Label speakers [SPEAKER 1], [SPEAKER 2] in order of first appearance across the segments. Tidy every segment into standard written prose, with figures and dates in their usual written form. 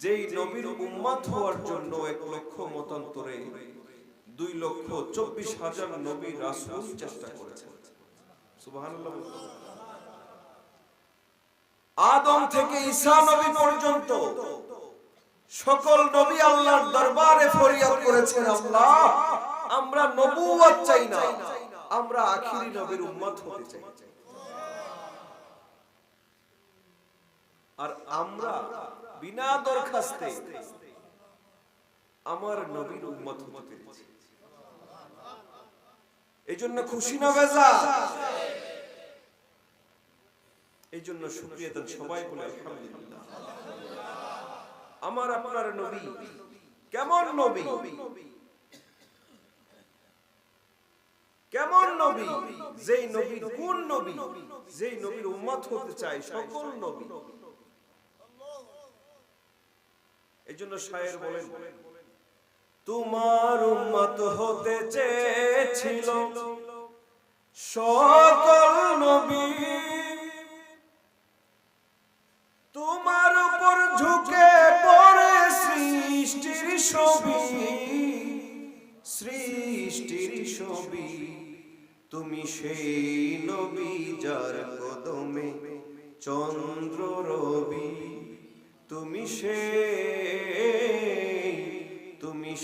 [SPEAKER 1] যেই নবীর উম্মত হওয়ার জন্য 1 লক্ষ মতান্তরে 2,24,000 নবী রাসূল চেষ্টা করেছেন। সুবহানাল্লাহ। আদম থেকে ঈসা নবী পর্যন্ত সকল নবী আল্লাহর দরবারে ফরিয়াদ করেছেন, আল্লাহ আমরা নবুয়ত চাই না, আমরা আখিরি নবীর উম্মত হতে চাই। আর আমরা বিনা দরখাস্তে আমার নবীর উম্মত হতে পেরেছি। এইজন্য খুশি না বেজার? এইজন্য শুকরিয়া দেন সবাই বলে আলহামদুলিল্লাহ। আমার আপনার নবী কেমন নবী? কেমন নবী? যেই নবী, কোন নবী? যেই নবীর উম্মত হতে চায় সকল নবী। এইজন্য শায়ের বলেন, তোমার উম্মত হতে চেয়েছিল সকল নবী, তোমার উপর ঝুঁকে পড়ে সৃষ্টির ছবি, সৃষ্টির ছবি। তুমি সেই নবী যার কদমে চন্দ্র রবি, তুমি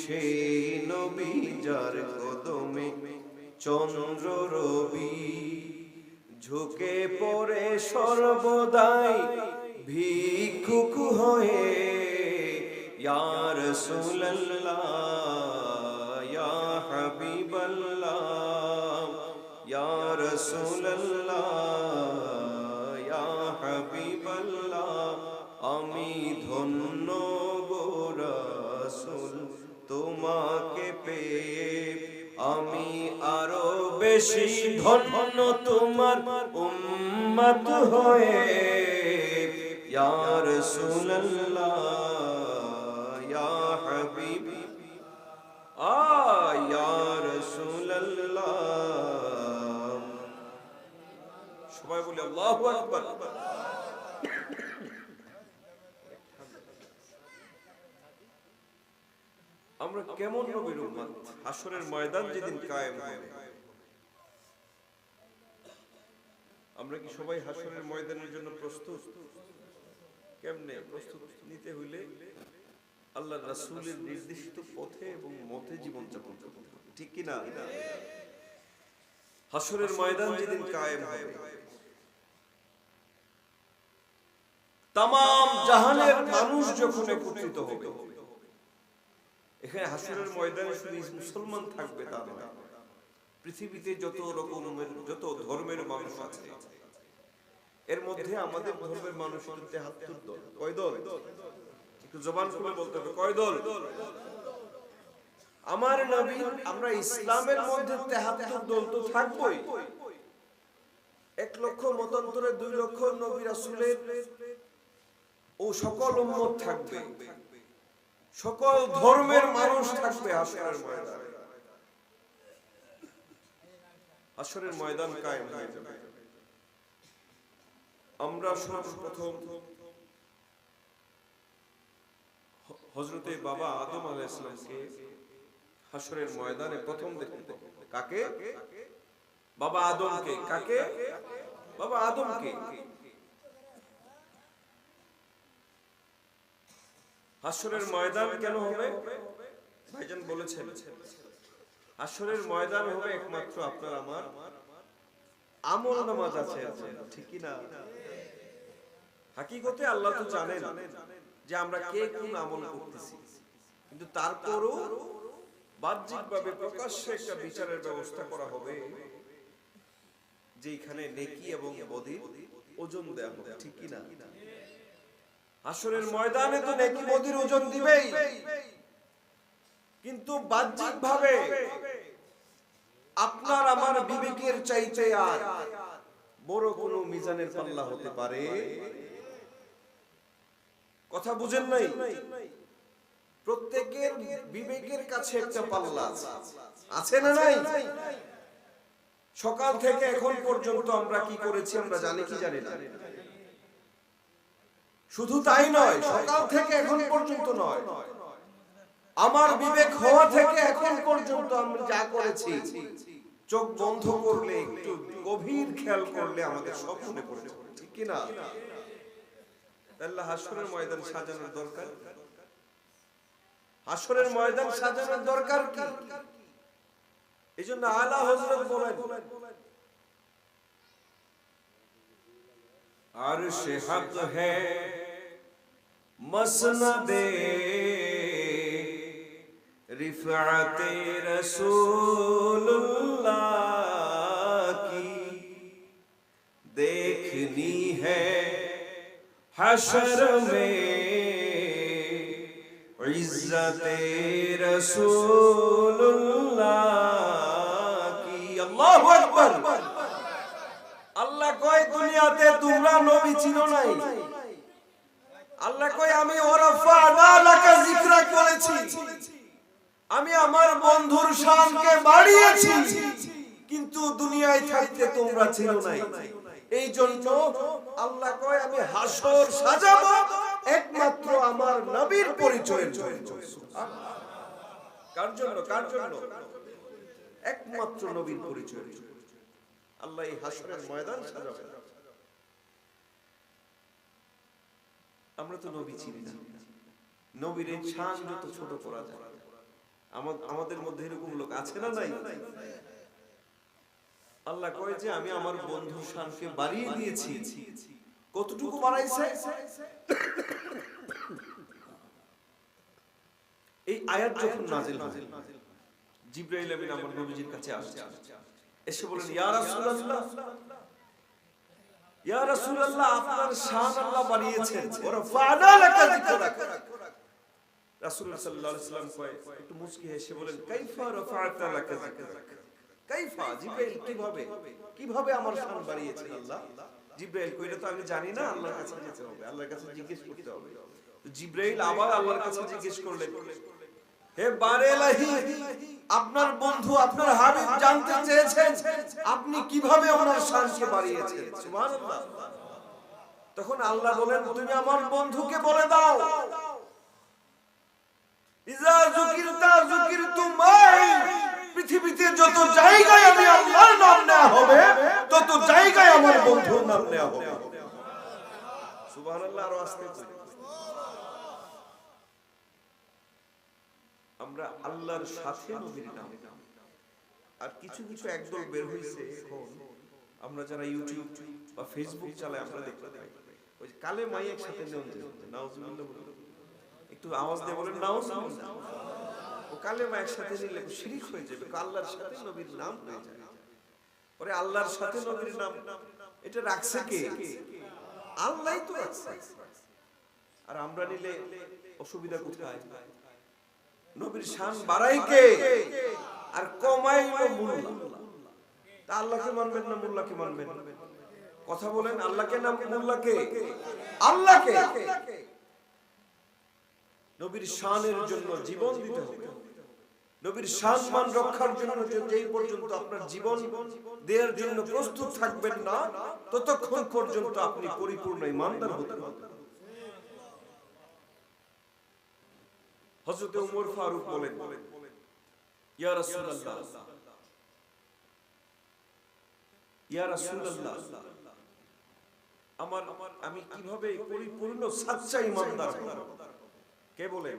[SPEAKER 1] সেই নবী যার কদমে চন্দ্র রবি। ঝুঁকে পড়ে সর্বদাই ভিক্ষুক হয়ে, ইয়া রাসূলুল্লাহ ইয়া হাবিবাল্লাহ, ইয়া রাসূলুল্লাহ ইয়া হাবিবাল্লাহ। আমি ধন্য গো রাসূল তোমাকে পেয়ে, আমি আরো বেশি ধন্য তোমার উম্মত হয়ে। ইয়া রাসূলুল্লাহ ইয়া হাবিব, ইয়া রাসূলুল্লাহ। সবাই বলি আল্লাহু আকবার। আমরা কেমন নবীর উম্মত? হাসরের ময়দান যেদিন কায়েম হবে, আমরা কি সবাই হাসরের ময়দানের জন্য প্রস্তুত? কেমনে প্রস্তুত নিতে হইলে আল্লাহর রাসূলের নির্দেশিত পথে এবং মতে জীবন যাপন করতে হবে, ঠিক কি না? হাসরের ময়দান যেদিন কায়েম হবে, তাম জাহানের মানুষ যখন একত্রিত হবে, এখানে হাসরের ময়দানে শুধু মুসলমান থাকবে তা নয়, পৃথিবীতে যত রকমের যত ধর্মের মানুষ আছে, এর মধ্যে আমাদের ধর্মের মানুষ 73 দল। কয় দল? একটু জবান খুলে বলতে হবে, কয় দল? আমার নবী, আমরা ইসলামের মধ্যে 73 দল তো থাকবই। 1 লক্ষ মতান্তরে 2 লক্ষ নবী রাসূলের ও সকল উম্মত থাকবে, সকল ধর্মের মানুষ থাকবে হাসরের ময়দানে। হাসরের ময়দান কায়েম হয়ে যাবে। আমরা সর্বপ্রথম হযরতে বাবা আদম আলাইহিস সালামকে হাসরের ময়দানে প্রথম দেখতে পাবো। কাকে? বাবা আদমকে। কাকে? বাবা আদমকে। হাসরের ময়দান কেন হবে? ভাইজান বলেছেন, হাসরের ময়দান হবে একমাত্র আপনার আমার আমল নামাজ আছে, ঠিক কি না? হাকিকতে আল্লাহ তো জানেন যে আমরা কে কোন আমল করতেছি, কিন্তু তারপরও বাহ্যিকভাবে প্রকাশ্যে একটা বিচারের ব্যবস্থা করা হবে, যেখানে নেকি এবং বদির ওজন দেয়া হবে, ঠিক কি না? হাসরের ময়দানে তো নেকি বদির ওজন দিবেই, কিন্তু বাহ্যিকভাবে আপনার আমার বিবেকের চাইতে আর বড় কোনো মিজানের পাল্লা হতে পারে? কথা বুঝেন নাই? প্রত্যেকের বিবেকের কাছে একটা পাল্লা আছে না নাই? সকাল থেকে এখন পর্যন্ত আমরা কি করেছি আমরা জানি কি জানি না? শুধু তাই নয়, সকাল থেকে এখন পর্যন্ত নয়, আমার বিবেক হওয়া থেকে এখন পর্যন্ত আমরা যা করেছি চোখ বন্ধ করলে একটু গভীর খেয়াল করলে আমাদের সব মনে পড়ে যাবে, ঠিক কি না? আল্লাহ হাসরের ময়দান সাজানোর দরকার, হাসরের ময়দান সাজানোর দরকার কি? এজন্য আলা হযরত বলেন, আরশে হক হ্যায় মসনদে रिफ़अते रसूलुल्लाह की देखनी है हशर में इज़्ज़ते रसूलुल्लाह की। अल्लाहु अकबर। আল্লাহ কয় দুনিয়াতে তোমরা নবী চিনো নাই, আল্লাহ কয় আমি ওয়ারাফা'না লাকা যিকরাক বলেছি, আমি আমার বন্ধুর শানকে বাড়িয়েছি, কিন্তু দুনিয়ায় থাকতে তোমরা চিনো নাই। এই জন্য আল্লাহ কয় আমি হাসর সাজাবো একমাত্র আমার নবীর পরিচয়ের জন্য। কার জন্য? কার জন্য? একমাত্র নবীর পরিচয়ের জন্য আল্লাহ এই হাসরের ময়দান সাজাবেন। আমরা তো নবী চিনি না, নবীর শান যত ছোট করা যায়। আমাদের মধ্যে এরকম লোক আছে না নাই? আল্লাহ কয় যে আমি আমার বন্ধুর শানকে বাড়িয়ে দিয়েছি। কতটুকু বাড়াইছে? এই আয়াত যখন নাজিল হয়, জিবরাইল আমিন আমার নবীজির কাছে আসছে, এসে বলেন ইয়া রাসূলুল্লাহ, ইয়া রাসূলুল্লাহ আপনার শান আল্লাহ বাড়িয়েছেন, ওয়ারাফা'না লাকা যিকরাক। রাসূলুল্লাহ সাল্লাল্লাহু আলাইহি ওয়াসাল্লাম কয়, একটু মুস্কি হেসে বলেন কাইফা রাফা'তা লাকা যিকরাক। কাইফা জিবরাইল কিভাবে, কিভাবে আমার শান বাড়িয়েছেন আল্লাহ? জিবরাইল কইলে তো আমি জানি না, আল্লাহর কাছে যেতে হবে, আল্লাহর কাছে জিজ্ঞেস করতে হবে। তো জিবরাইল আবার আল্লাহর কাছে জিজ্ঞেস করলেন, হে বারে ইলাহি, আপনার বন্ধু আপনার হাবিব জানতে চেয়েছেন আপনি কিভাবে ওনার শানকে বাড়িয়েছেন। সুবহানাল্লাহ। তখন আল্লাহ বলেন তুমি আমার বন্ধুকে বলে দাও ইজা যুকিরতা যুকিরতু মাই, পৃথিবীতে যত জায়গায় আমি আল্লাহর নাম নেওয়া হবে তত জায়গায় আমার বন্ধুর নাম নেওয়া হবে। সুবহানাল্লাহ। আর আস্তে করে আমরা আল্লাহর সাথে নবীর নাম। আর কিছু কিছু একদল বের হইছে এখন, আমরা যারা ইউটিউব বা ফেসবুক চালাই আমরা দেখতে পাই ওই যে কালেমা একসাথে নিয়ম দিতে, নাউজুবিল্লাহ বলেন, একটু আওয়াজ দিয়ে বলেন নাউজুবিল্লাহ। ও কালেমা একসাথে নিলে শিরক হয়ে যাবে, আল্লাহর সাথে নবীর নাম হয়ে যায়। পরে আল্লাহর সাথে নবীর নাম এটা রাখছে কে? আল্লাহই তো রাখছে। আর আমরা নিলে অসুবিধা কোথায়? নবীর শান বাড়াই কে আর কমাইলো মোল্লা। তা আল্লাহকে মানবেন না মোল্লাকে মানবেন? কথা বলেন, আল্লাহকে না মোল্লাকে? আল্লাহকে। নবীর শানের জন্য জীবন দিতে হবে। নবীর সম্মান রক্ষার জন্য যেই পর্যন্ত আপনার জীবন দেওয়ার জন্য প্রস্তুত থাকবেন না ততক্ষণ পর্যন্ত আপনি পরিপূর্ণ ঈমানদার হতে পারবেন। হযরত ওমর ফারুক বলেন ইয়া রাসূলুল্লাহ, ইয়া রাসূলুল্লাহ আমি কিভাবে পরিপূর্ণ সচ্চা ঈমানদার হব? কে বলে?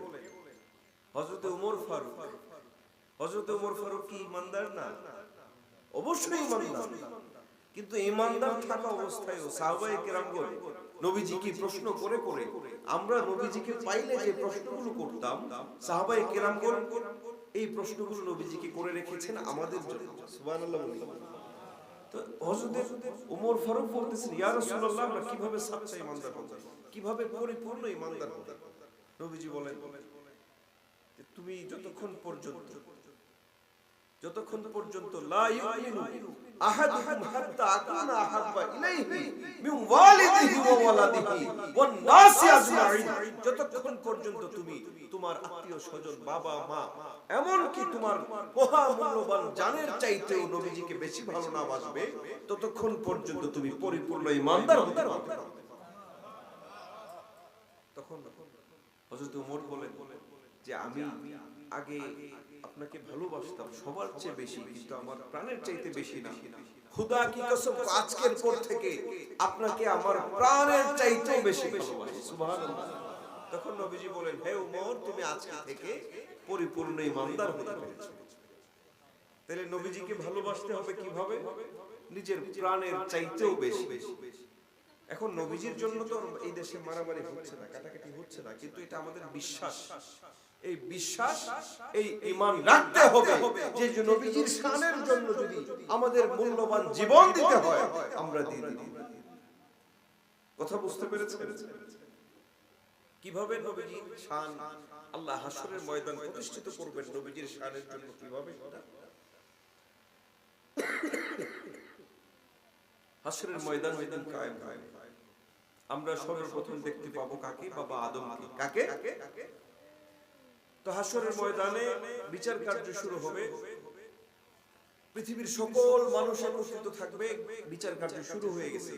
[SPEAKER 1] হযরত ওমর ফারুক। হযরত ওমর ফারুক কি ঈমানদার না? অবশ্যই ঈমানদার, কিন্তু ঈমানদার থাকা অবস্থায় সাহাবায়ে কেরামগণ নবীজিকে প্রশ্ন করে করে, আমরা নবীজিকে পাইলে যে প্রশ্নগুলো করতাম সাহাবায়ে কেরামগণ এই প্রশ্নগুলো নবীজিকে করে রেখেছেন আমাদের জন্য। সুবহানাল্লাহ। তো হযরত ওমর ফারুক বলতেছেন ইয়া রাসূলুল্লাহ আমরা কিভাবে সচ্চা ঈমানদার হব, কিভাবে পরিপূর্ণ ঈমানদার হব? নবীজি বলেন তুমি যতক্ষণ পর্যন্ত লা ইউমিনু আহাদুকুম হাত্তা আকুনা আহাব্বা ইলাইহি মিন ওয়ালিদিহি ওয়া ওয়ালাদিহি ওয়ান নাসি আজমাইন, যতক্ষণ পর্যন্ত তুমি তোমার আত্মীয় স্বজন বাবা মা এমন কি তোমার মহামূল্যবান জানের চাইতেও নবীজিকে বেশি ভালো না বাসবে ততক্ষণ পর্যন্ত তুমি পরিপূর্ণ ঈমানদার হতে পারবে না। তখন হযরত ওমর বলেন যে আমি আগে আপনাকে ভালোবাসতাম সবার চেয়ে বেশি, কিন্তু আমার প্রাণের চাইতে বেশি না। খোদা কি কসম, আজকের পর থেকে আপনাকে আমার প্রাণের চাইতেও বেশি ভালোবাসি। সুবহানাল্লাহ। তখন নবীজি বলেন, হে ওমর, তুমি আজকে থেকে পরিপূর্ণ ঈমানদার হতে পেরেছো। তাহলে নবীজিকে ভালোবাসতে হবে কিভাবে? নিজের প্রাণের চাইতেও বেশি। এখন নবীজির জন্য তো এই দেশে মারামারি হচ্ছে না, কাটাকাটি হচ্ছে না, কিন্তু এটা আমাদের বিশ্বাস। এই বিশ্বাস, এই ঈমান রাখতে হবে যে নবীজির শানের জন্য যদি আমাদের মূল্যবান জীবন দিতে হয়, আমরা দিয়ে দিব। কথা বুঝতে পেরেছেন? কিভাবে নবীজির শান আল্লাহ হাসরের ময়দান প্রতিষ্ঠিত করবেন নবীজির শানের জন্য, কিভাবে? হাসরের ময়দান যেদিন কায়েম হয়, আমরা সর্বপ্রথম দেখতে পাবো কাকে? বাবা আদমকে। কাকে? তো হাসরের ময়দানে বিচার কার্য শুরু হবে, পৃথিবীর সকল মানুষ একত্রিত থাকবে, বিচার কার্য শুরু হয়ে গেছে।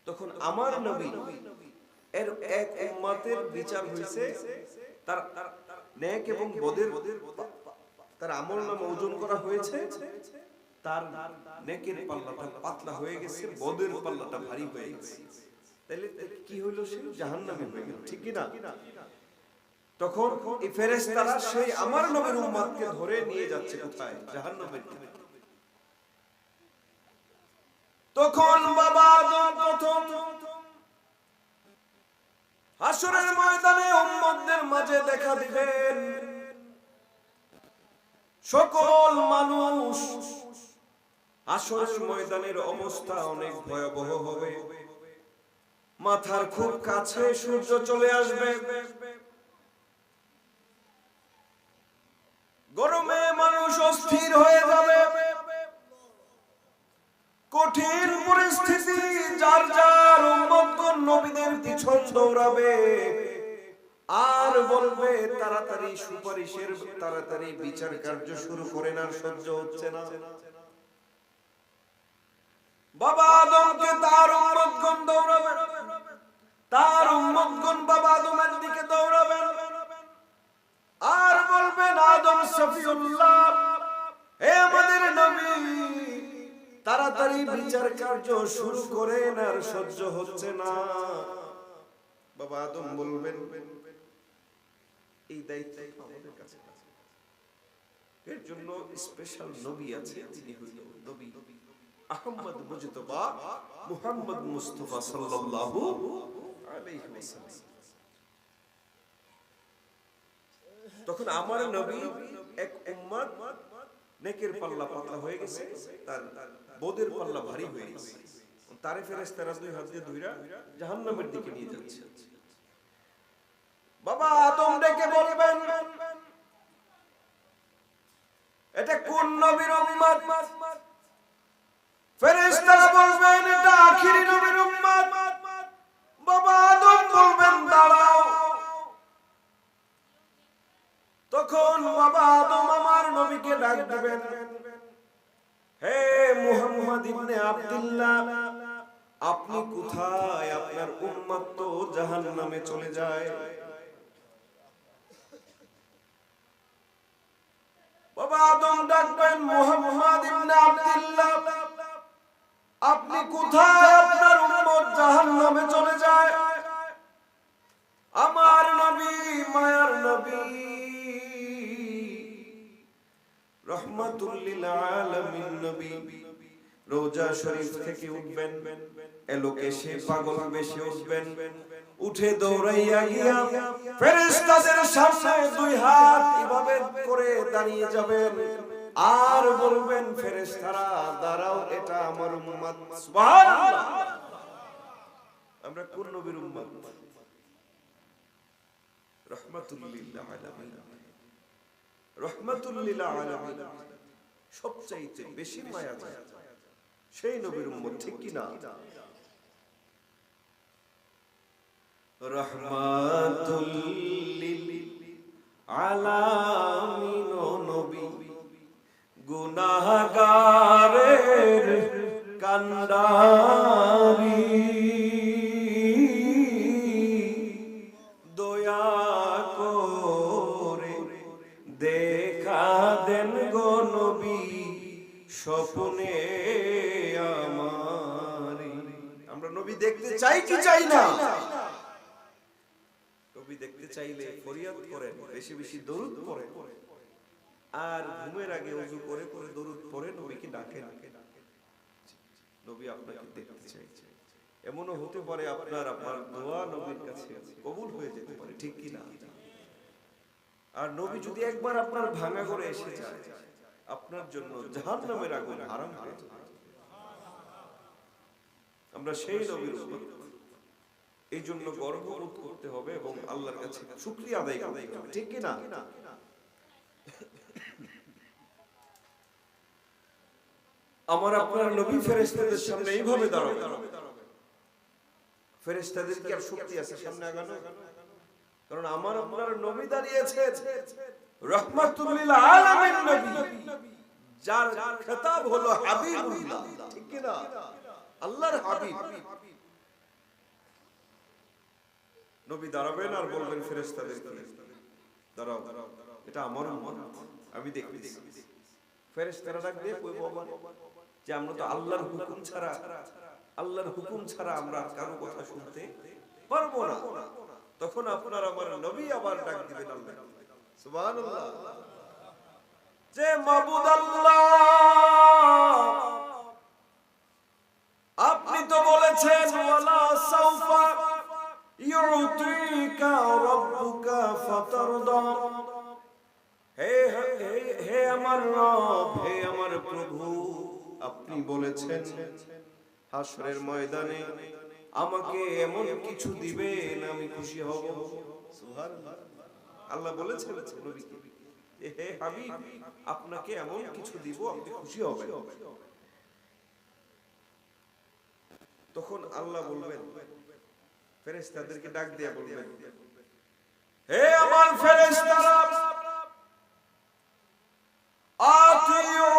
[SPEAKER 1] তখন আমার নবী এর এক উম্মতের বিচার হয়েছে, তার নেক এবং বদের তার আমলনামা ওজন করা হয়েছে, তার নেকের পাল্লাটা পাতলা হয়ে গেছে, বদের পাল্লাটা ভারী হয়ে গেছে। তাহলে কি হলো? সে জাহান্নামী হয়ে গেল, ঠিক কি না? তখন এই ফেরেশতারা সেই আমার নবীর উম্মতকে ধরে নিয়ে যাচ্ছে কোথায়? জাহান্নামের দিকে। তখন বাবা আদম প্রথম হাসরের ময়দানে উম্মতদের মাঝে দেখা দিবেন। সকল মানুষ, হাসরের ময়দানের অবস্থা অনেক ভয়াবহ হবে। মাথার খুব কাছে সূর্য চলে আসবে, গরমে মানুষ অস্থির হয়ে যাবে, কঠিন পরিস্থিতি, যার যার উম্মতগণ নবীদের পিছন দৌড়াবে আর বলবে তাড়াতাড়ি সুপারিশের, তাড়াতাড়ি বিচার কার্য শুরু করেন, আর সহ্য হচ্ছে না। বাবা আদমকে তার উম্মতগণ দৌড়াবে, তার উম্মতগণ বাবা আদমের দিকে দৌড়াবেন আর বলবেন, আদম সফিউল্লাহ, হে আমাদের নবী, তাড়াতাড়ি বিচার কার্য শুরু করেন, আর সহ্য হচ্ছে না। বাবা আদম বলবেন, এই দায়িত্ব আমাদের কাছে, এর জন্য স্পেশাল নবী আছে, তিনি হইলেন নবী আহমদ মুজতবা মুহাম্মদ মুস্তাফা সাল্লাল্লাহু আলাইহি ওয়াসাল্লাম। তখন আমার নবী এক উম্মত নেকের পাল্লা পাতলা হয়ে গেছে, তার বদের পাল্লা ভারী হয়ে গেছে, তারে ফেরেশতারা দুই হাত দিয়ে ধইরা জাহান্নামের দিকে নিয়ে যাচ্ছে। বাবা আদম ডেকে বলবেন, এটা কোন নবীর উম্মত? ফেরেশতারা বলবেন, এটা আখিরি নবীর উম্মত। বাবা আদম বলবেন, দাঁড়াও। তখন বাবা আদম আমার নবীকে ডাক দিবেন, হে মুহাম্মদ ইবনে আব্দুল্লাহ, আপনি কোথায়? আপনার উম্মত তো জাহান্নামে চলে যায়। বাবা আদম ডাকবেন, মুহাম্মদ ইবনে আব্দুল্লাহ, আপনি কোথায়? আপনার উম্মত জাহান্নামে চলে যায়। আমার নবী, মায়ার নবী, রহমাতুল লিল আলামিন নবী রোজা শরীফ থেকে উঠবেন, এলোকেশে পাগল বেশে উঠবেন, উঠে দৌড়াইয়া গিয়া ফেরেশতাদের সামনে দুই হাত এভাবে করে দাঁড়িয়ে যাবেন আর বলবেন, ফেরেশতারা দাঁড়াও, এটা আমার উম্মত। সুবহানাল্লাহ। আমরা কোন নবীর উম্মত? রহমাতুল লিল আলামিন, রহমাতুল লিল আলামিন, সবচাইতে বেশি মায়া যায় সেই নবীর উম্মত, ঠিক কি না? রহমাতুল লিল আলামিন নবী, গুনাহগারের কান্ডারি, দয়া চাই কি চাই না? নবী দেখতে চাইলে ফরিয়াদ করেন, বেশি বেশি দরুদ পড়েন, আর ঘুমের আগে ওযু করে করে দরুদ পড়ে নবীকে ডাকেন। নবী আপনাকে দেখতে চাইছে। এমনও হতে পারে আপনার দোয়া নবীর কাছে কবুল হয়ে যেতে পারে, ঠিক কি না? আর নবী যদি একবার আপনার ভাঙা করে এসে যায়, আপনার জন্য জাহান্নামের আগুন হারাম হয়ে যাবে। আমরা সেই নবীর উম্মত, এই জন্য গর্ববোধ করতে হবে এবং আল্লাহর কাছে শুকরিয়া আদায় করতে হবে, ঠিক কি না? আমার আপনার নবী ফেরেশতাদের সামনে এইভাবে দাঁড়াবে। ফেরেশতাদের কি আর শক্তি আছে সামনে আগানো? কারণ আমার আপনার নবী দাঁড়িয়েছে রাহমাতুল লিল আলামিন নবী, যার খেতাব হলো হাবিবুল্লাহ, ঠিক কি না? আল্লাহর হাবিব। নবী দাঁড়াবেন আর বলবেন ফেরেশতাদেরকে, দাঁড়াও, এটা আমার উম্মত, আমি দেখতেছি। ফেরেশতারা ডাক দিয়ে কইবো আবার যে আমরা তো আল্লাহর হুকুম ছাড়া আমরা কারো কথা শুনতে পারবো না। তখন আপনার আমার নবী আবার ডাক দিবেন আল্লাহ, সুবহানাল্লাহ, যে মাবুদ আল্লাহ, আপনি তো বলেছেন ওয়ালা সাউফা ইউতিকা রাব্বুকা ফাতারদা, হে আমার রব, হে আমার প্রভু, আপনি বলেছেন হাসরের ময়দানে আমাকে এমন কিছু দিবেন আমি খুশি হব। সুবহানাল্লাহ, আল্লাহ বলেছেন নবীকে, হে হাবিব, আপনাকে এমন কিছু দিব আপনি খুশি হবেন। তখন আল্লাহ বলবেন, ফেরেশতাদেরকে ডাক দিয়ে বলবেন, হে আমার ফেরেশতারা, আতিউ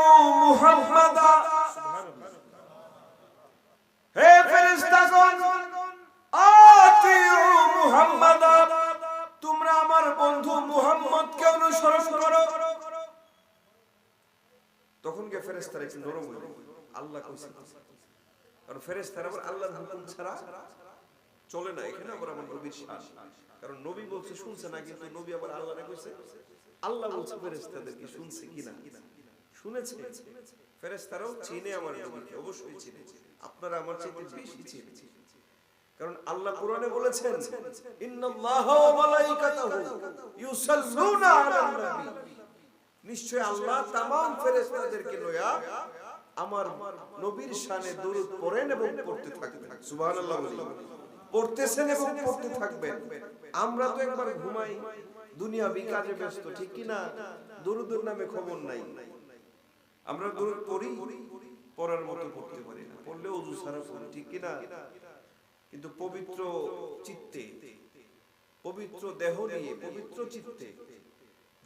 [SPEAKER 1] মুহাম্মাদা, হে ফেরেশতাগণ, আতিউ মুহাম্মাদা, তোমরা আমার বন্ধু মুহাম্মদকে অনুসরণ করো। তখন কে ফেরেশতারা একটু নরম হয়ে যায়, আল্লাহ কইছে, কারণ ফেরেশতারা আবার আল্লাহর হুকুম ছাড়া চলে না। এখানে আবার আমার নবীর শান, কারণ নবী বলছে শুনছে না, কিন্তু নবী আবার আল্লাহরে কইছে, আল্লাহ বলছে ফেরেশতাদেরকে শুনছে কিনা, শুনেছে। ফেরেশতারাও চিনে আমার নবীকে, অবশ্যই চিনে, আপনারা আমার চেয়ে বেশি চিনে। কারণ আল্লাহ কোরআনে বলেছেন, ইন্নাল্লাহা ওয়া মালাইকাতাহু ইউসাল্লুনা আলান নবী, নিশ্চয় আল্লাহ तमाम ফেরেশতাদেরকে লয়া আমার নবীর শানে দরুদ পড়েন এবং পড়তে থাকবেন। সুবহানাল্লাহ, পড়তেছেন এবং পড়তে থাকবেন। আমরা তো একবার ঘুমাই, দুনিয়াবি কাজে ব্যস্ত, ঠিক কি না? দরুদের নামে খবর নাই। আমরা দরুদ পড়ি, পড়ার মতো পড়তে পারি না, পড়লে ওযু ছাড়া পড়ি, ঠিক কি না? কিন্তু পবিত্র চিত্তে, পবিত্র দেহ নিয়ে, পবিত্র চিত্তে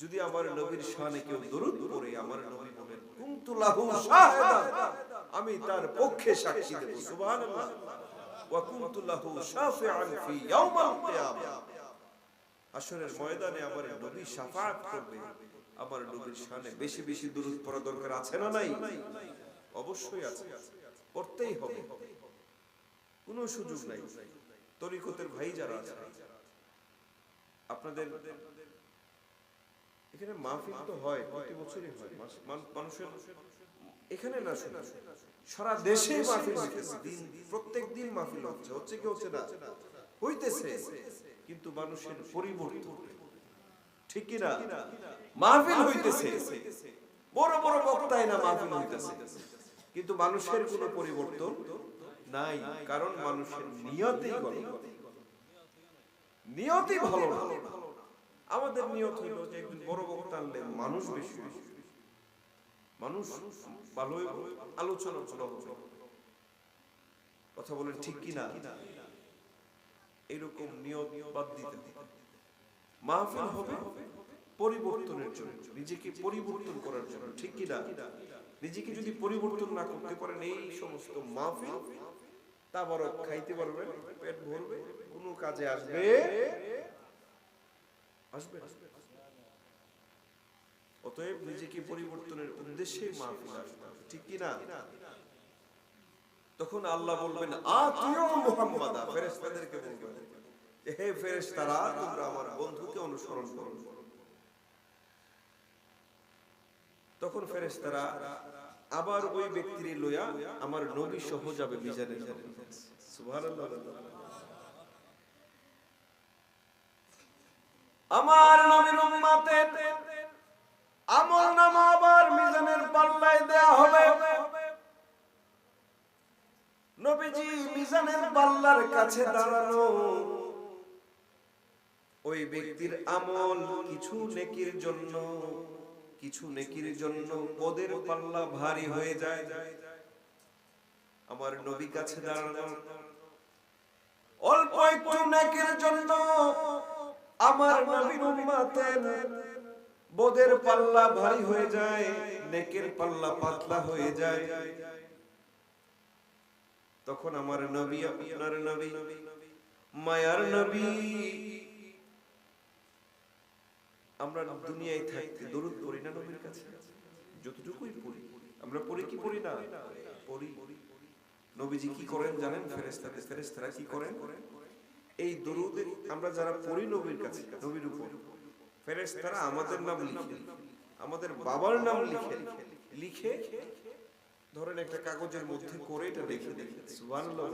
[SPEAKER 1] যদি আমার নবীর শানে কেউ দরুদ পড়ে, আমার নবী বলেন কুনতু লাহু শাহিদান, আমি তার পক্ষে সাক্ষী দেব। সুবহানাল্লাহ, ওয়া কুনতু লাহু শাফিআন ফি ইয়াউমিল কিয়ামা, হাশরের ময়দানে আমার নবী শাফাআত করবে। আমার নবীর শানে বেশি বেশি দরুদ পড়া দরকার আছে না নাই? অবশ্যই আছে, পড়তেই হবে, কোনো সুযোগ নাই। তরিকতের ভাই যারা আছে, আপনাদের এখানে মাহফিল তো হয়, প্রতি বছরই হয়, মানুষের এখানে না শুনে সারা দেশে মাহফিল হইতেছে, দিন প্রত্যেক দিন মাহফিল হচ্ছে কি হচ্ছে না? হইতেছে, কিন্তু মানুষের পরিবর্তন, ঠিক কি না? মাহফিল হইতেছে, বড় বড় বক্তায় না মাহফিল হইতেছে, কিন্তু মানুষের কোনো পরিবর্তন নাই, কারণ মানুষের নিয়তই গলদ, নিয়তই ভালো না। আমাদের নিয়ত হইল যে একজন বড় বক্তা আনলে মানুষ বেশি, মানুষ ভালো, আলোচনা ভালো হবে, কথা বলেন, ঠিক কি না? এরকম নিয়ত বাদ দিতে হবে। মাহফিল হবে পরিবর্তনের জন্য, নিজেকে পরিবর্তন করার জন্য, ঠিক কি না? নিজেকে যদি পরিবর্তন না করতে পারেন, এই সমস্ত মাহফিল তাবারক খাইতে পারবেন, পেট ভরবে, কোনো কাজে আসবে আসবে। অতএব নিজেকে পরিবর্তনের উদ্দেশ্যে মাহফিল আসবে, ঠিক কি না? তখন আল্লাহ বলবেন আতিউ মুহাম্মাদা, ফেরেশতাদেরকে বলবেন যে হে ফেরেশতারা, তোমরা আমার বন্ধুকে অনুসরণ করো। তখন ফেরেশতারা আবার ওই ব্যক্তির লইয়া আমার নবী সহ যাবে মিজানের মধ্যে। সুবহানাল্লাহ। আমার নবীর উম্মতের আমলনামা আবার মিজানের পাল্লায় দেয়া হবে। নবীজি মিজানের পাল্লার কাছে দাঁড়ানো, ওই ব্যক্তির আমল কিছু নেকির জন্য ওদের পাল্লা ভারী হয়ে যায়। আমার নবী কাছে দাঁড়ানো, অল্প একটু নেকির জন্য আমার নবীর উম্মতের বোদের পাল্লা ভারী হয়ে যায়, নেকের পাল্লা পাতলা হয়ে যায়। তখন আমার নবী, আপনার নবী, মায়ার নবী, আমরা দুনিয়ায় থাকতে দরুদ পড়ি না নবীর কাছে? যতটুকুই পড়ি, আমরা পড়ি কি পড়ি না? পড়ি। নবীজি কি করেন জানেন? ফেরেশতারা কি করেন? এই দরুদ আমরা যারা পড়ি নবীর কাছে, নবীর উপর, ফেরেশতারা আমাদের নাম লিখে, আমাদের বাবার নাম লিখে ধরেন একটা কাগজের মধ্যে করে এটা লিখে দেয়। সুবহানাল্লাহ,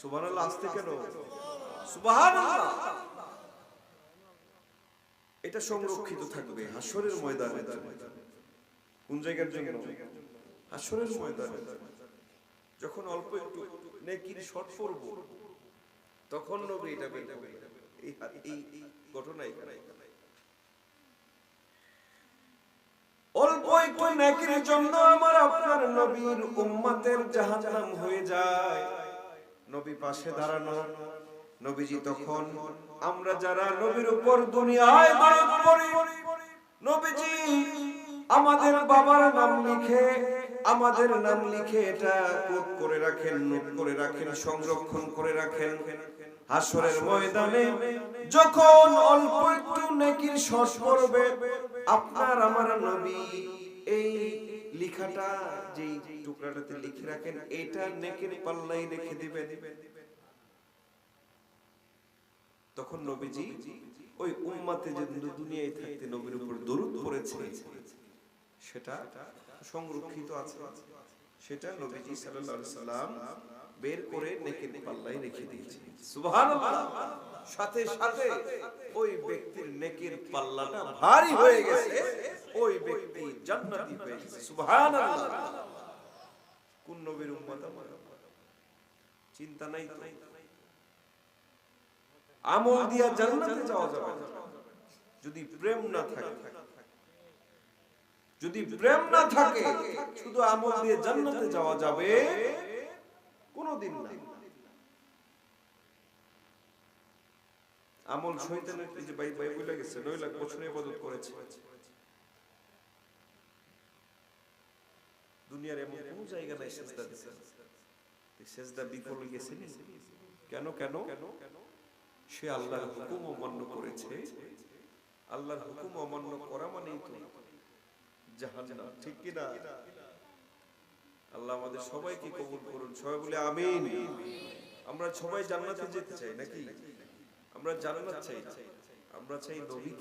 [SPEAKER 1] সুবহানাল্লাহ। আসতে কেন? সুবহানাল্লাহ। এটা সংরক্ষিত থাকবে হাসরের ময়দানে। কোন জায়গার জন্য? হাসরের ময়দানে। যখন অল্প একটু নেকির শর্ট পড়ব, তখন নবী এটা বের করবেন। এই ঘটনা এখানে। অল্প একটু নেকির জন্য আমার আপনার নবীর উম্মতের জাহান্নাম হয়ে যায়। নবী পাশে দাঁড়ানো, নবীজি তখন আমরা যারা নবীর উপর দুনিয়ায় দরুদ পড়ি, নবীজি আমাদের বাবার নাম লিখে, আমাদের নাম লিখে এটা কোড করে রাখেন, নোট করে রাখেন, সংরক্ষণ করে রাখেন। হাসরের ময়দানে যখন অল্প একটু নেকির শর্ট পড়বে, আপনার আমার নবী এই লেখাটা যেই টুকরাটাতে লিখে রাখেন, এটা নেকির পাল্লায় রেখে দিবেন। তখন নবীজি ওই উম্মতে যে দুনিয়ায় থাকতে নবীর উপর দরুদ পড়েছে, সেটা সংরক্ষিত আছে, সেটা নবীজি সাল্লাল্লাহু আলাইহি সাল্লাম বের করে নেকির পাল্লায় রেখে দিয়েছে। সুবহানাল্লাহ। সাথে সাথে ওই ব্যক্তির নেকির পাল্লাটা ভারী হয়ে গেছে, ওই ব্যক্তি জান্নাতি হয়ে গেছে। সুবহানাল্লাহ। কোন নবীর উম্মত আমার? চিন্তা নাই তো? আমল দিয়া জান্নাতে যাওয়া যাবে না যদি প্রেম না থাকে। যদি প্রেম না থাকে, শুধু আমল দিয়ে জান্নাতে যাওয়া যাবে কোনদিন না। আমল শয়তানের, এই যে বাইবেলে গেছে 9 লাখ বছর ইবাদত করেছে। দুনিয়ার এমন কোন জায়গা নাই সিজদা দিতে, সিজদা বিফল গেছে। কেন? সে আল্লাহর হুকুম অমান্য করেছে। আল্লাহর হুকুম অমান্য করা মানেই তো জাহান্নাম, ঠিক কি না? আল্লাহ আমাদের সবাইকে কবুল করুন। সবাই বলে আমিন। আমরা সবাই জান্নাতে যেতে চাই নাকি? আমরা জান্নাত চাই, আমরা চাই নবী।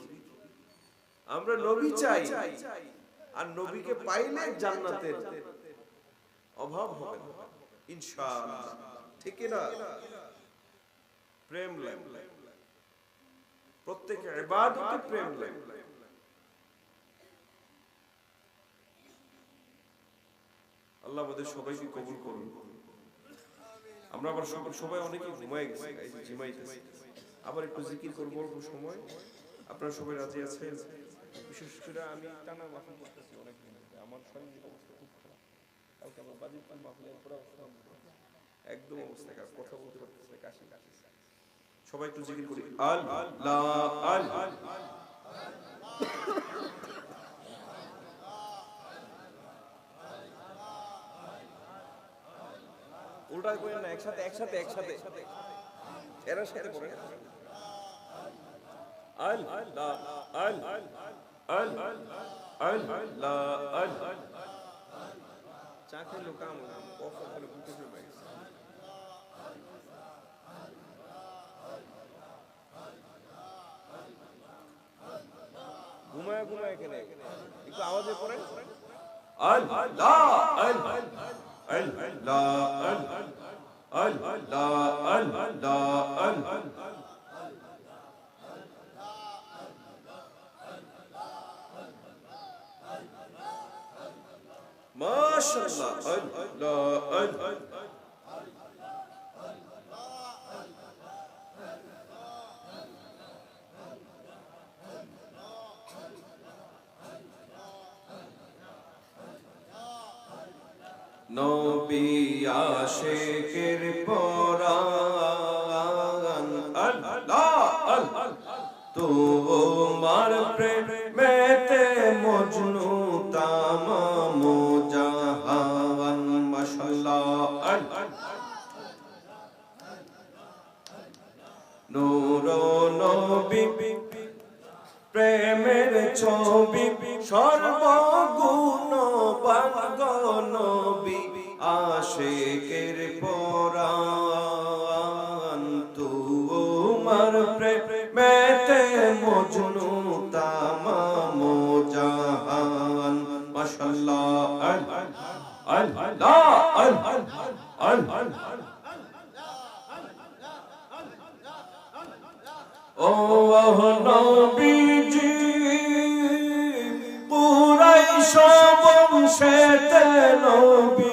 [SPEAKER 1] আমরা নবী চাই, আর নবীকে পাইলে জান্নাতের অভাব হবে না ইনশাআল্লাহ, ঠিক কি না? প্রেম লাগে, প্রত্যেক ইবাদতে প্রেম লাগে। আল্লাহ আমাদের সবাইকে কবুল করুন। আমরা আবার সবাই অনেকে ঘুমায় গেছি, এই যে জিমাইতেছি, আবার একটু জিকির করব অল্প সময়। আপনারা সবাই রাজি আছেন? বিশেষ করে আমি টানা মাহফিল করতেছি অনেক দিন ধরে, আমার শারীরিক অবস্থা খুব খারাপ। কালকে আমার বাজির মাহফিলের পরে একদম অবস্থা খারাপ, কথা বলতে পারতেছি না, কাশি। সবাই একটু জিকির করি আল্লাহ। উল্টা করেন না, একসাথে এর সাথে পড়েন আল্লাহ আল্লাহ আল্লাহ আল্লাহ চা খেলো কাম কফ করে বুকে ফেলে বাইরে ঘুমায় ঘুমায় এখানে একটু আওয়াজে পড়ে আল্লাহ আল্লাহ মাশাআল্লাহ আল্লাহ নবী আশিকের পরাণ আল্লাহ আল্লাহ তোমার প্রেমেতে মজনু তামাম জাহান মাশাআল্লাহ নূর নবী প্রেমের ছবি সর্বগুণবান নবী আশিকের পরাণ তোমার প্রেমেতে মজনু তামাম জাহান মাশাআল্লাহ আল্লাহ আল্লাহ ও নবীজি কুরাইশ বংশেতে নবী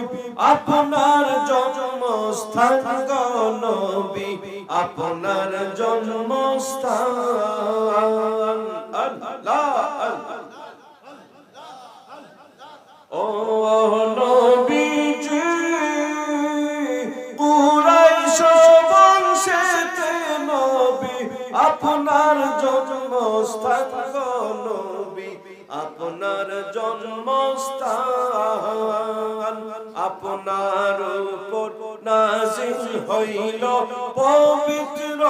[SPEAKER 1] আপনার জন্মস্থান গো নবী আপনার জন্মস্থান আল্লাহ ও নবীজি কুরাইশ বংশেতে নবী আপনার জন্মস্থান গো নবী আপনার জন্মস্থান আপনার উপর নাযিল হইল পবিত্র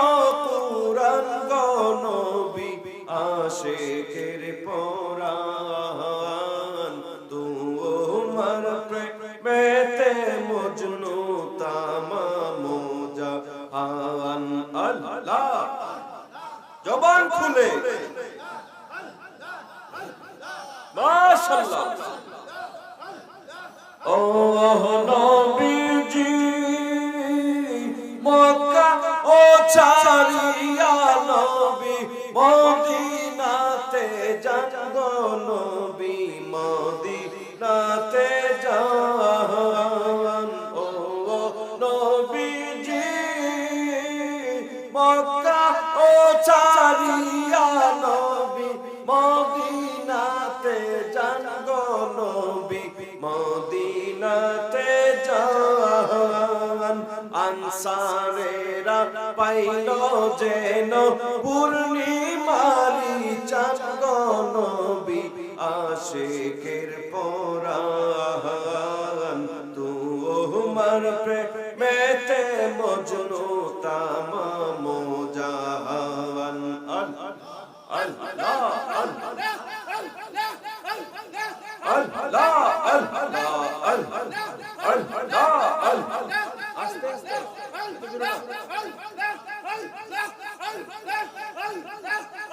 [SPEAKER 1] কুরআন গো নবী আশিকের পরাণ তোমার প্রেমেতে মজনু তামাম জাহান আল্লাহ জবান খুলে মাশাআল্লাহ ও নবীজি মক্কা ও ছাড়িয়া নবী মদিনাতে যান গো নবী মদিনাতে যান ও নবীজি মক্কা ও ছাড়িয়া নবী মদিনাতে যান গো নবী মদিনাতে যান আনসারেরা পাইল যেন পূর্ণিমারি চাঁদ গো নবী আশিকের পরাণ তোমার প্রেমেতে মজনু তামাম জাহান আল্লাহ আল্লাহ আস্তে আস্তে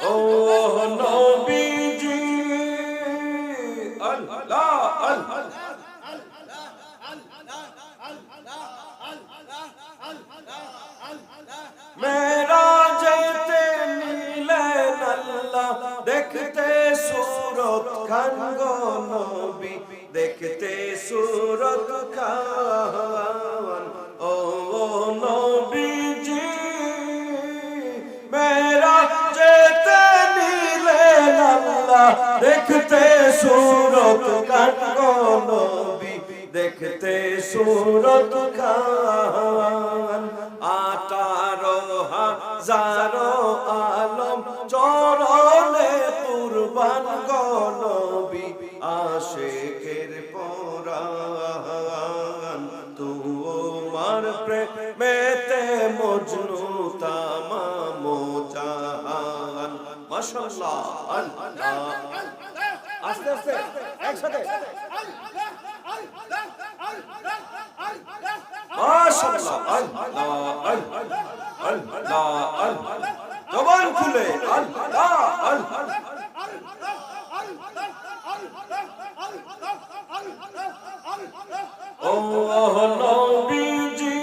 [SPEAKER 1] ও নবীজি আল্লাহ মেরাজেতে নিলেন আল্লাহ দেখতে সূরত খান গো নবী দেখতে সূরত খান ও নবীজি মেরাজেতে নিলেন আল্লাহ দেখতে সূরত খান গো নবী দেখতে সূরত খান 18,000 আলম চরণে কুরবান গো নবী আশিকের পরাণ তোমার প্রেমেতে মজনু তামাম জাহান মাশাআল্লাহ আল্লাহ আস্তে আস্তে একসাথে মাশাআল্লাহ আল্লাহ আল্লাহ আল্লাহ জবান খুলে আল্লাহ আল্লাহ ও নবীজি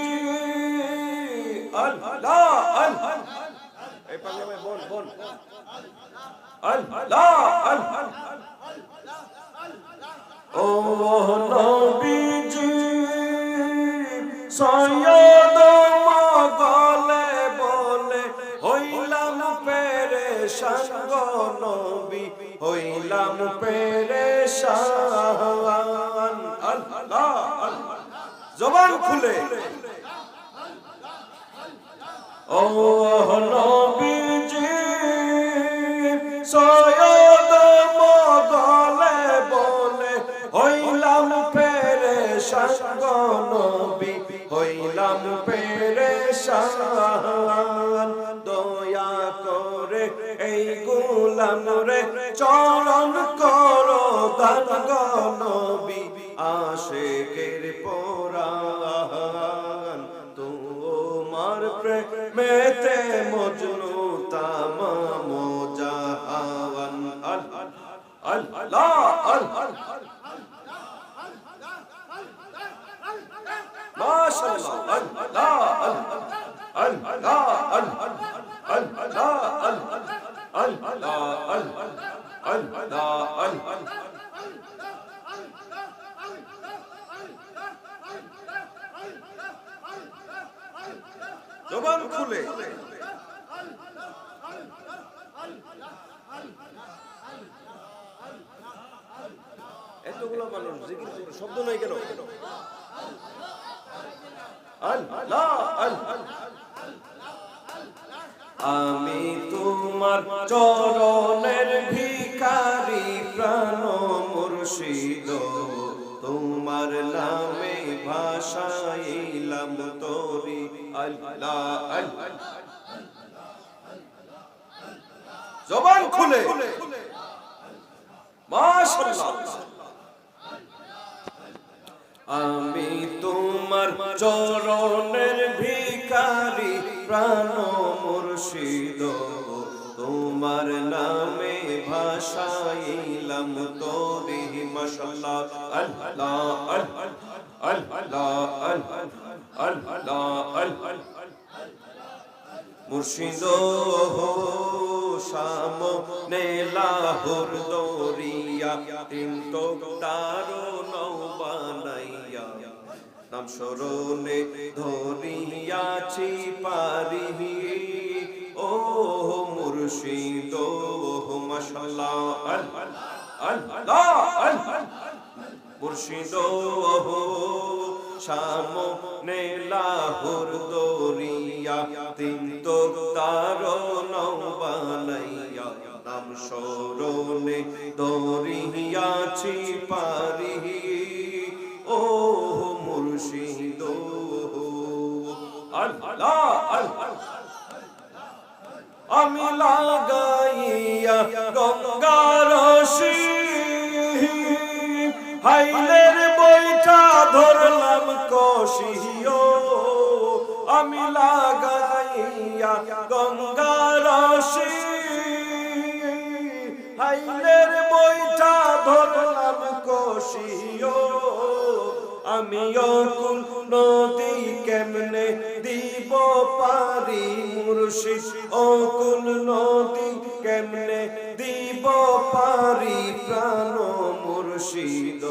[SPEAKER 1] আল্লাহ আল্লাহ এই পাগলা ভাই বল আল্লাহ আল্লাহ ও নবীজি সৈয়দ মগলে বলে হইলাম পেরেশান গো নবী হইলাম পেরেশান আল্লাহ জবান খুলে ও নবীজি সৈয়দ মগলে বলে হইলাম পেরেশান গো নবী হইলাম পেরেশান দয়া করে এই গোলাম রে চরণ করো দান গো নবী আশিকের পরাণ তোমার প্রেমেতে মজনু তামাম জাহান আল্লাহ আল্লাহ মাশাআল্লাহ আল্লাহ আল্লাহ আল্লাহ আল্লাহ জবান খুলে এতগুলো মানুষ জিকির করে শব্দ নাই কেন আল্লাহ আল্লাহ আমি তোমার চরণের ভিখারি প্রাণ মুর্শিদ তোমার নামে ভাষাইলাম তোরি আল্লাহ আল্লাহ জবান খুলে মাশাআল্লাহ আমি তোমার চরণের ভিখারি প্রাণ মুর্শিদ তোমার নামে ভাষাইলাম তোরি মাশাআল্লাহ আল্লাহ আল্লাহ আল্লাহ মুর্শিদ সামনে লাহোর দরিয়া তিন তো তারো নৌ বানাইয়া নাম স্মরণে ধরিয়াছি পারি ও মুর্শিদ মাশাআল্লাহ আল্লাহ মুর্শিদ সামনে লাহোর দরিয়া তিন তো তারো নৌ বানাইয়া নাম স্মরণে ধরিয়াছি পারি ও মুর্শিদ আল্লাহ আল্লাহ আমি লাগাইয়া গঙ্গার হাইলের বৈঠা ধরলাম কষিও আমি লাগাইয়া গঙ্গার হাইলের বৈঠা ধরলাম কষিও আমি অকুল নদী কেমনে দিব পারি মুর্শিদ অকুল নদী কেমনে দিব পারি প্রাণ মুর্শিদ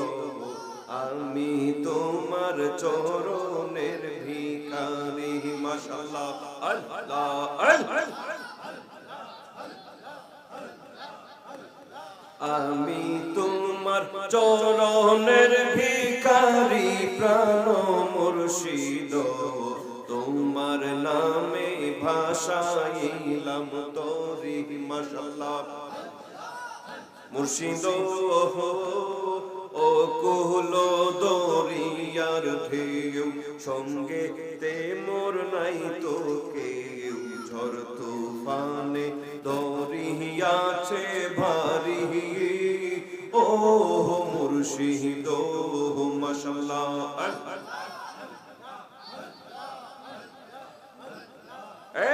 [SPEAKER 1] আমি তোমার চরণের ভিখারি মাশাআল্লাহ আল্লাহ আমি তোমার চরণের ভিখারি প্রাণ মুর্শিদ তোমার নামে ভাষাইলাম তোরি মাশাআল্লাহ মুর্শিদ ও কুল দরিয়ার ঢেউ সঙ্গে তে মোর নাই তো কেউ ঝড় তুফানে দরিয়াছে ভারী ও মুর্শিদ মাশাআল্লাহ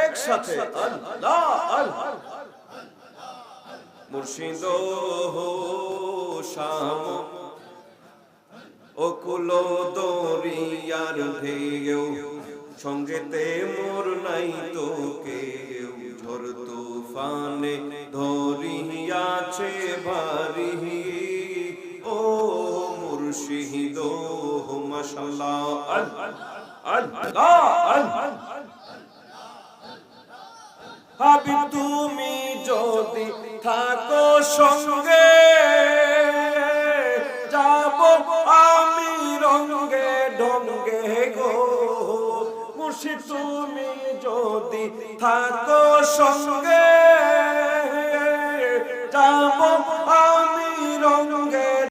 [SPEAKER 1] একসাথে আল্লাহ আল্লাহ মুর্শিদ শাম অকুল দরিয়ার ঢেউ সঙ্গেতে মোর নাই তো কেউ ঝড় তুফানে ধরিয়াছে ভারী ও মুর্শিদ মাশাআল্লাহ আল্লাহ আল্লাহ হাবিব তুমি যদি থাকো সঙ্গে যাব আমি রঙ্গে ঢঙ্গে গো মুর্শিদ তুমি যদি থাকো সঙ্গে যাব আমি